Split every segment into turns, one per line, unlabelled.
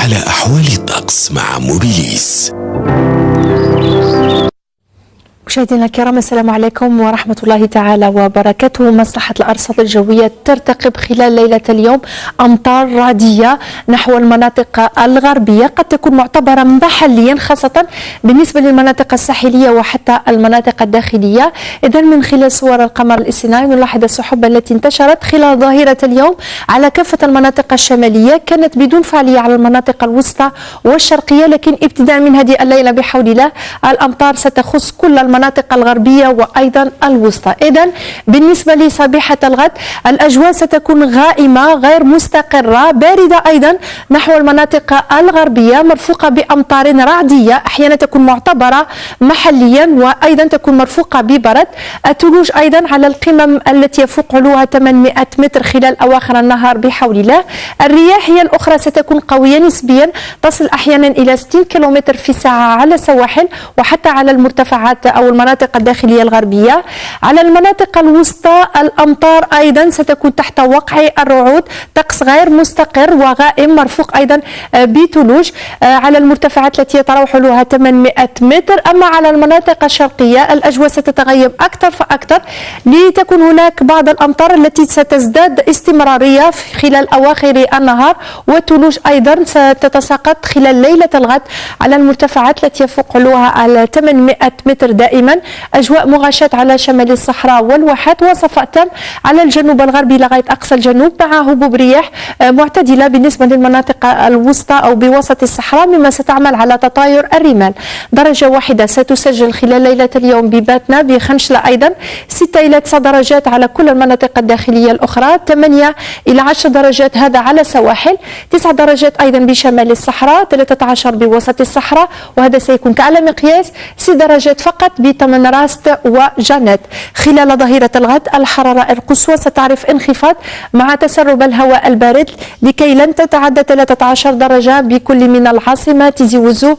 على أحوال الطقس مع موبيليس.
مشاهدينا الكرام، السلام عليكم ورحمة الله تعالى وبركاته. مصلحة الأرصاد الجوية ترتقب خلال ليلة اليوم أمطار رعدية نحو المناطق الغربية، قد تكون معتبرة محليا خاصة بالنسبة للمناطق الساحلية وحتى المناطق الداخلية. إذن من خلال صور القمر الاصطناعي نلاحظ السحب التي انتشرت خلال ظاهرة اليوم على كافة المناطق الشمالية، كانت بدون فعالية على المناطق الوسطى والشرقية، لكن ابتداء من هذه الليلة بحول الله الأمطار ستخص كل المناطق الغربية وأيضا الوسطى. إذن بالنسبة لصبيحة الغد الأجواء ستكون غائمة غير مستقرة باردة أيضا نحو المناطق الغربية، مرفوقة بأمطار رعدية أحيانا تكون معتبرة محليا وأيضا تكون مرفوقة ببرد. الثلوج أيضا على القمم التي يفوق علوها 800 متر خلال أواخر النهار بحول الله. الرياح هي الأخرى ستكون قوية نسبيا، تصل أحيانا إلى 60 كيلومتر في الساعة على السواحل وحتى على المرتفعات أو المناطق الداخلية الغربية. على المناطق الوسطى الأمطار أيضا ستكون تحت وقع الرعود، طقس غير مستقر وغائم مرفوق أيضا بثلوج على المرتفعات التي يتراوح علوها 800 متر. أما على المناطق الشرقية الأجواء ستتغير أكثر فأكثر، لتكون هناك بعض الأمطار التي ستزداد استمرارية خلال أواخر النهار، والثلوج أيضا ستتساقط خلال ليلة الغد على المرتفعات التي يفوق علوها على 800 متر دائما. أجواء مغاشاة على شمال الصحراء والواحات، وصفاء تام على الجنوب الغربي لغاية أقصى الجنوب، مع هبوب رياح معتدلة بالنسبة للمناطق الوسطى أو بوسط الصحراء، مما ستعمل على تطاير الرمال. درجة واحدة ستسجل خلال ليلة اليوم بباتنا بخنشلة، أيضا 6 إلى 9 درجات على كل المناطق الداخلية الأخرى، 8 إلى 10 درجات هذا على السواحل، 9 درجات أيضا بشمال الصحراء، 13 بوسط الصحراء، وهذا سيكون على مقياس 6 درجات فقط بتمن راست وجنات. خلال ظهيرة الغد الحرارة القصوى ستعرف انخفاض مع تسرب الهواء البارد لكي لن تتعدى 13 درجة بكل من العاصمة تيزي وزو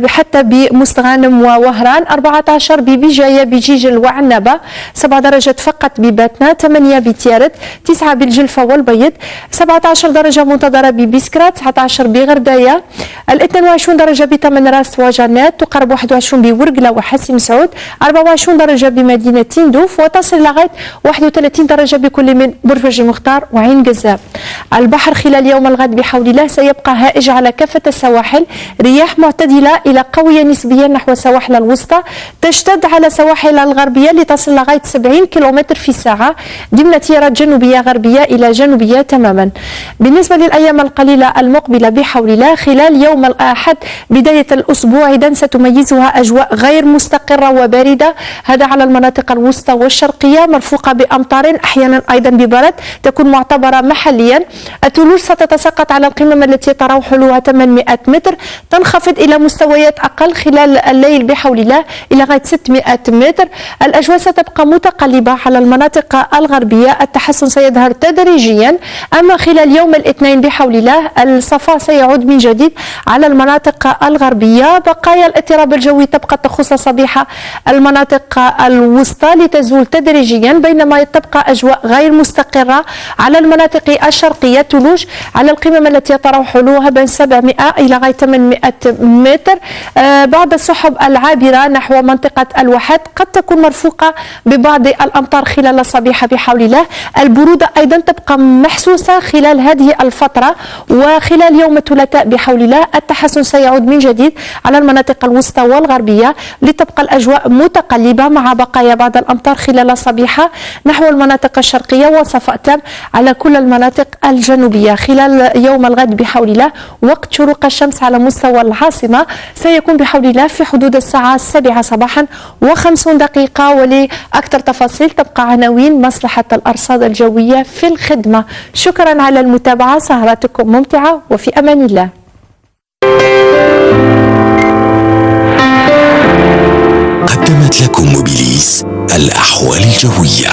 حتى بمستغانم ووهران، 14 ببجاية بجيجل وعنبة، 7 درجات فقط بباتنا، 8 بتيارت، 9 بالجلفة والبيض، 17 درجة منتظرة ببسكرات، 19 بغرداية، 22 درجة بتمن راست وجنات، تقرب 21 بورقلة وحسيم سعود، 24 درجة بمدينة تندوف، وتصل لغاية 31 درجة بكل من برفج المختار وعين قزاب. البحر خلال يوم الغد بحول الله سيبقى هائج على كافة السواحل، رياح معتدلة إلى قوية نسبيا نحو السواحل الوسطى، تشتد على السواحل الغربية لتصل لغاية 70 كيلومتر في الساعة ضمن تيارات جنوبية غربية إلى جنوبية تماما. بالنسبة للأيام القليلة المقبلة بحول الله خلال يوم الأحد بداية الأسبوع إذن ستميزها أجواء غير مستقرة وباردة، هذا على المناطق الوسطى والشرقية، مرفوقة بأمطار أحيانا أيضا ببرد، تكون معتبرة محليا. الثلوج ستتساقط على القمم التي يتراوح علوها 800 متر، تنخفض إلى مستويات أقل خلال الليل بحول الله إلى غاية 600 متر. الأجواء ستبقى متقلبة على المناطق الغربية، التحسن سيظهر تدريجيا. أما خلال يوم الاثنين بحول الله الصفاء سيعود من جديد على المناطق الغربية، بقايا الاضطراب الجوي تبقى تخص صبيحة المناطق الوسطى لتزول تدريجيا، بينما تبقى أجواء غير مستقرة على المناطق الشرقية، ثلوج على القمم التي يتراوح علوها بين 700 إلى غاية 800 متر. بعض السحب العابرة نحو منطقة الواحات قد تكون مرفوقة ببعض الأمطار خلال الصبيحة بحول الله. البرودة أيضا تبقى محسوسة خلال هذه الفترة، وخلال يوم الثلاثاء بحول الله التحسن سيعود من جديد على المناطق الوسطى والغربية، لتبقى الأجواء متقلبة مع بقايا بعض الأمطار خلال الصبيحة نحو المناطق الشرقية، وصفاء تام على كل المناطق الجنوبية. خلال يوم الغد بحول الله وقت شروق الشمس على مستوى العاصمة سيكون بحول الله في حدود الساعة 7 صباحا و50 دقيقة. ولأكثر تفاصيل تبقى عناوين مصلحة الأرصاد الجوية في الخدمة. شكرا على المتابعة، سهراتكم ممتعة وفي أمان الله.
قدمت لكم موبيليس الأحوال الجوية.